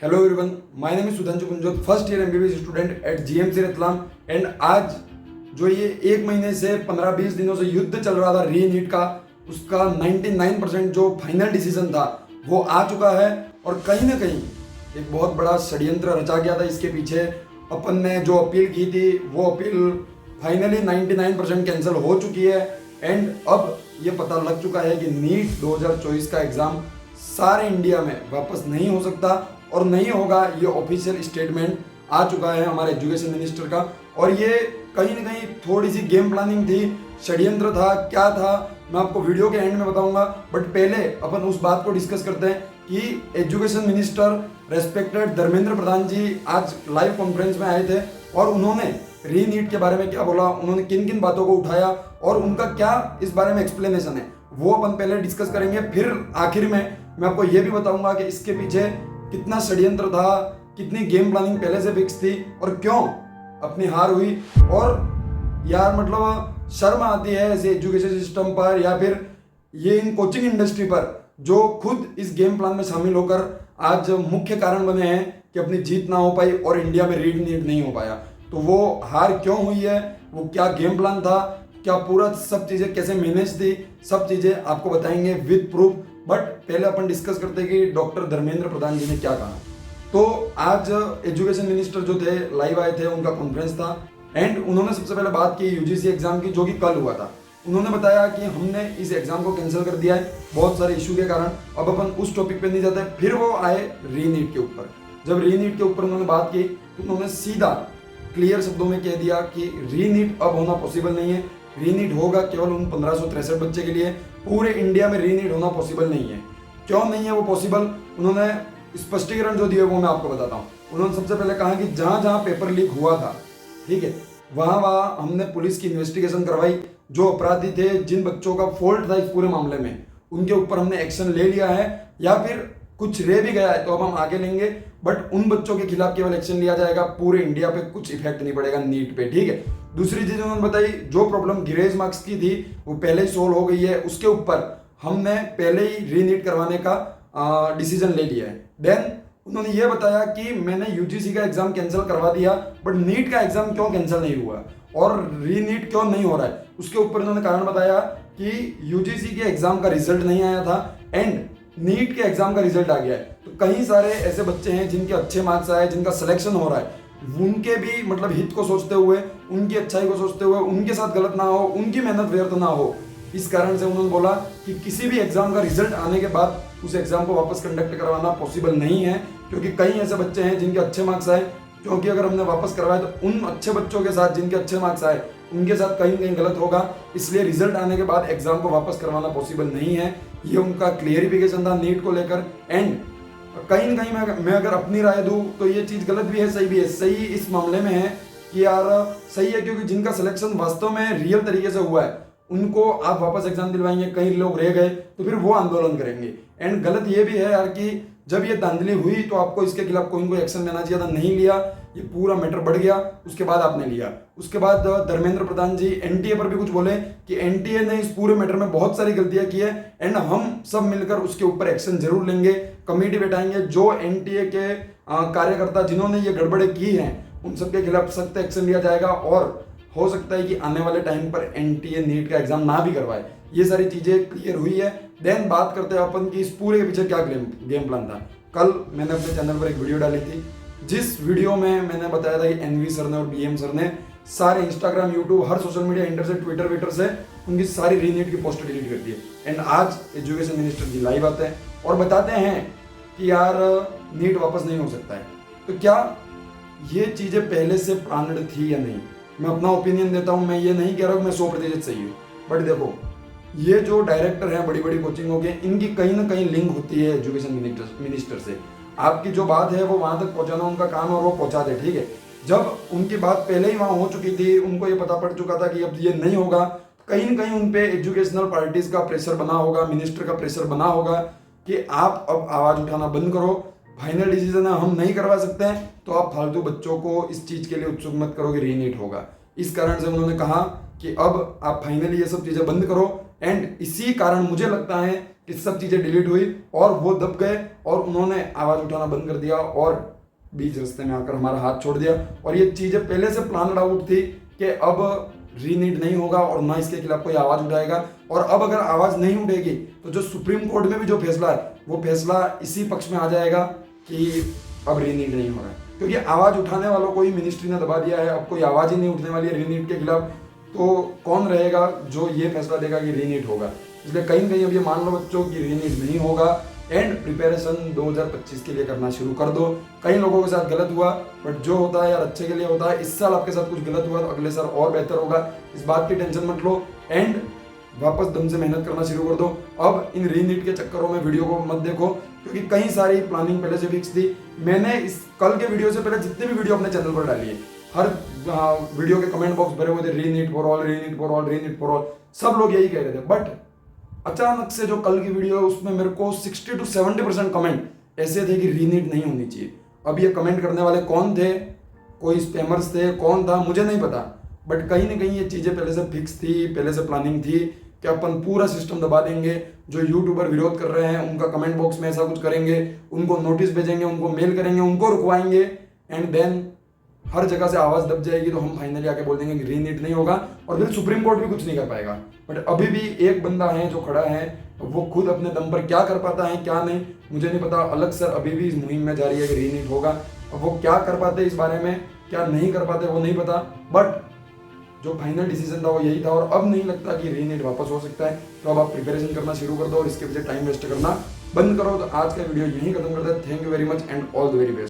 Hello everyone, my name is Sudhanshu Kunjot, first year MBBS student at GMC Ratlam. And आज जो ये एक महीने से 15-20 दिनों से युद्ध चल रहा था री नीट का, उसका 99% जो फाइनल डिसीजन था वो आ चुका है। और कहीं ना कहीं एक बहुत बड़ा षड्यंत्र रचा गया था इसके पीछे। अपन ने जो अपील की थी वो अपील फाइनली 99% कैंसिल हो चुकी है। एंड अब ये पता लग चुका है कि नीट 2024 का एग्ज़ाम सारे इंडिया में वापस नहीं हो सकता और नहीं होगा। ये ऑफिशियल स्टेटमेंट आ चुका है हमारे एजुकेशन मिनिस्टर का। और ये कहीं ना कहीं थोड़ी सी गेम प्लानिंग थी, षड्यंत्र था, क्या था मैं आपको वीडियो के एंड में बताऊंगा। बट पहले अपन उस बात को डिस्कस करते हैं कि education minister respected Dharmendra Pradhan जी आज लाइव कॉन्फ्रेंस में आए थे और उन्होंने री नीट के बारे में क्या बोला, उन्होंने किन किन बातों को उठाया और उनका क्या इस बारे में एक्सप्लेनेशन है, वो अपन पहले डिस्कस करेंगे। फिर आखिर में मैं आपको ये भी बताऊंगा कि इसके पीछे कितना षड्यंत्र था, कितनी गेम प्लानिंग पहले से फिक्स थी और क्यों अपनी हार हुई। और यार मतलब शर्म आती है ऐसे एजुकेशन सिस्टम पर या फिर ये इन कोचिंग इंडस्ट्री पर जो खुद इस गेम प्लान में शामिल होकर आज मुख्य कारण बने हैं कि अपनी जीत ना हो पाई और इंडिया में री नीट नहीं हो पाया। तो वो हार क्यों हुई है, वो क्या गेम प्लान था, क्या पूरा सब चीज़ें कैसे मैनेज थी, सब चीज़ें आपको बताएंगे विद प्रूफ। बट पहले अपन डिस्कस करते हैं कि डॉक्टर धर्मेंद्र प्रधान जी ने क्या कहा। तो आज एजुकेशन मिनिस्टर जो थे लाइव आए थे, उनका कॉन्फ्रेंस था एंड उन्होंने सबसे पहले बात की यूजीसी एग्जाम की जो कि कल हुआ था। उन्होंने बताया कि हमने इस एग्जाम को कैंसिल कर दिया है बहुत सारे इशू के कारण। अब अपन उस टॉपिक पे नहीं जाते। फिर वो आए री नीट के ऊपर। जब री नीट के ऊपर उन्होंने बात की तो उन्होंने सीधा क्लियर शब्दों में कह दिया कि री नीट अब होना पॉसिबल नहीं है। री नीट होगा केवल उन 1563 बच्चे के लिए, पूरे इंडिया में री नीट होना पॉसिबल नहीं है। क्यों नहीं है वो पॉसिबल, उन्होंने स्पष्टीकरण जो दिए वो मैं आपको बताता हूँ। उन्होंने सबसे पहले कहा कि जहाँ जहाँ पेपर लीक हुआ था, ठीक है, वहाँ हमने पुलिस की इन्वेस्टिगेशन करवाई। जो अपराधी थे, जिन बच्चों का फॉल्ट था इस पूरे मामले में, उनके ऊपर हमने एक्शन ले लिया है। या फिर कुछ रह भी गया है तो अब हम आगे लेंगे, बट उन बच्चों के खिलाफ केवल एक्शन लिया जाएगा, पूरे इंडिया पे कुछ इफेक्ट नहीं पड़ेगा नीट पे, ठीक है। दूसरी चीज उन्होंने बताई, जो प्रॉब्लम ग्रेज मार्क्स की थी वो पहले ही सोल्व हो गई है, उसके ऊपर हमने पहले ही री नीट करवाने का डिसीजन ले लिया है। देन उन्होंने ये बताया कि मैंने यूजीसी का एग्जाम कैंसिल करवा दिया, बट नीट का एग्जाम क्यों कैंसिल नहीं हुआ और री नीट क्यों नहीं हो रहा है, उसके ऊपर उन्होंने कारण बताया कि यूजीसी के एग्जाम का रिजल्ट नहीं आया था एंड नीट के एग्जाम का रिजल्ट आ गया है। तो कई सारे ऐसे बच्चे हैं जिनके अच्छे मार्क्स आए, जिनका सिलेक्शन हो रहा है, उनके भी मतलब हित को सोचते हुए, उनकी अच्छाई को सोचते हुए, उनके साथ गलत ना हो, उनकी मेहनत व्यर्थ ना हो, इस कारण से उन्होंने बोला कि किसी भी एग्जाम का रिजल्ट आने के बाद उस एग्जाम को वापस कंडक्ट करवाना पॉसिबल नहीं है। क्योंकि कई ऐसे बच्चे हैं जिनके अच्छे मार्क्स आए, क्योंकि अगर हमने वापस करवाया तो उन अच्छे बच्चों के साथ जिनके अच्छे मार्क्स आए उनके साथ कहीं कहीं गलत होगा, इसलिए रिजल्ट आने के बाद एग्जाम को वापस करवाना पॉसिबल नहीं है। ये उनका क्लियरिफिकेशन था नीट को लेकर। एंड कहीं ना कहीं मैं अगर अपनी राय दूं तो ये चीज़ गलत भी है, सही भी है। सही इस मामले में है कि यार सही है क्योंकि जिनका सिलेक्शन वास्तव में रियल तरीके से हुआ है उनको आप वापस एग्जाम दिलवाएंगे, कई लोग रह गए तो फिर वो आंदोलन करेंगे। एंड गलत ये भी है यार कि जब ये धांधली हुई तो आपको इसके खिलाफ कोई एक्शन लेना चाहिए था, नहीं लिया, ये पूरा मैटर बढ़ गया, उसके बाद आपने लिया। उसके बाद धर्मेंद्र प्रधान जी एनटीए पर भी कुछ बोले कि एनटीए ने इस पूरे मैटर में बहुत सारी गलतियां की है एंड हम सब मिलकर उसके ऊपर एक्शन जरूर लेंगे, कमेटी बैठाएंगे, जो एनटीए के कार्यकर्ता जिन्होंने ये गड़बड़े की हैं उन सबके खिलाफ सख्त एक्शन लिया जाएगा और हो सकता है कि आने वाले टाइम पर एनटीए नीट का एग्जाम ना भी करवाए। ये सारी चीजें क्लियर हुई है। देन बात करते हैं अपन की इस पूरे के पीछे क्या गेम प्लान था। कल मैंने अपने चैनल पर एक वीडियो डाली थी जिस वीडियो में मैंने बताया था कि एनवी सर ने और बीएम सर ने सारे इंस्टाग्राम, यूट्यूब, हर सोशल मीडिया हैंडल से, ट्विटर वीटर से उनकी सारी री नीट की पोस्ट डिलीट कर दी है। एंड आज एजुकेशन मिनिस्टर जी लाइव आते हैं और बताते हैं कि यार नीट वापस नहीं हो सकता है। तो क्या ये चीजें पहले से प्लानड थी या नहीं, मैं अपना ओपिनियन देता हूँ। मैं ये नहीं कह रहा हूँ मैं 100% सही हूँ, बट देखो ये जो डायरेक्टर हैं बड़ी बड़ी कोचिंगों के, इनकी कहीं ना कहीं लिंक होती है एजुकेशन मिनिस्टर से। आपकी जो बात है वो वहां तक पहुंचाना उनका काम और वो पहुंचाते, ठीक है। जब उनकी बात पहले ही वहां हो चुकी थी, उनको ये पता पड़ चुका था कि अब ये नहीं होगा, कहीं ना कहीं उन पे एजुकेशनल पार्टीज का प्रेशर बना होगा, मिनिस्टर का प्रेशर बना होगा कि आप अब आवाज उठाना बंद करो, फाइनल डिसीजन है हम नहीं करवा सकते हैं, तो आप फालतू बच्चों को इस चीज के लिए उत्सुक मत करो कि री नीट होगा। इस कारण से उन्होंने कहा कि अब आप फाइनली ये सब चीजें बंद करो। एंड इसी कारण मुझे लगता है कि सब चीज़ें डिलीट हुई और वो दब गए और उन्होंने आवाज़ उठाना बंद कर दिया और बीच रास्ते में आकर हमारा हाथ छोड़ दिया। और ये चीज़ें पहले से प्लान आउट थी कि अब रीनीट नहीं होगा और ना इसके खिलाफ कोई आवाज़ उठाएगा। और अब अगर आवाज़ नहीं उठेगी तो जो सुप्रीम कोर्ट में भी जो फैसला है वो फैसला इसी पक्ष में आ जाएगा कि अब रीनीट नहीं हो रहा है, क्योंकि आवाज़ उठाने वालों को ही मिनिस्ट्री ने दबा दिया है। अब कोई आवाज़ ही नहीं उठने वाली है रीनीट के खिलाफ, तो कौन रहेगा जो ये फैसला देगा कि रीनीट होगा। इसलिए कहीं ना कहीं अब ये मान लो बच्चों की रीनीट नहीं होगा एंड प्रिपरेशन 2025 के लिए करना शुरू कर दो। कई लोगों के साथ गलत हुआ, बट जो होता है यार अच्छे के लिए होता है। इस साल आपके साथ कुछ गलत हुआ तो अगले साल और बेहतर होगा, इस बात की टेंशन मत लो एंड वापस दम से मेहनत करना शुरू कर दो। अब इन रीनीट के चक्करों में वीडियो को मत देखो, क्योंकि कई सारी प्लानिंग पहले से फिक्स थी। मैंने इस कल के वीडियो से पहले जितने भी वीडियो अपने चैनल पर डाली है, हर वीडियो के कमेंट बॉक्स भरे हुए थे रीनीट for all, रीनीट for all, रीनीट for all, सब लोग यही कह रहे थे। बट अचानक से जो कल की वीडियो है उसमें मेरे को 60 to 70% कमेंट ऐसे थे कि रीनीट नहीं होनी चाहिए। अब ये कमेंट करने वाले कौन थे, कोई स्पैमर्स थे, कौन था मुझे नहीं पता, बट कहीं ना कहीं ये चीज़ें पहले से फिक्स थी, पहले से प्लानिंग थी कि अपन पूरा सिस्टम दबा देंगे। जो यूट्यूबर विरोध कर रहे हैं उनका कमेंट बॉक्स में ऐसा कुछ करेंगे, उनको नोटिस भेजेंगे, उनको मेल करेंगे, उनको रुकवाएंगे एंड देन हर जगह से आवाज़ दब जाएगी तो हम फाइनली आके बोल देंगे कि रीनीट नहीं होगा और फिर सुप्रीम कोर्ट भी कुछ नहीं कर पाएगा। बट अभी भी एक बंदा है जो खड़ा है, वो खुद अपने दम पर क्या कर पाता है क्या नहीं मुझे नहीं पता। अलग सर अभी भी इस मुहिम में जारी है कि रीनीट होगा, अब वो क्या कर पाते इस बारे में, क्या नहीं कर पाते वो नहीं पता, बट जो फाइनल डिसीजन था वो यही था। और अब नहीं लगता कि रीनीट वापस हो सकता है, तो अब आप प्रिपरेशन करना शुरू कर दो और इसके पीछे टाइम वेस्ट करना बंद करो। तो आज का वीडियो यहीं खत्म करते हैं। Thank you very much and all the very best.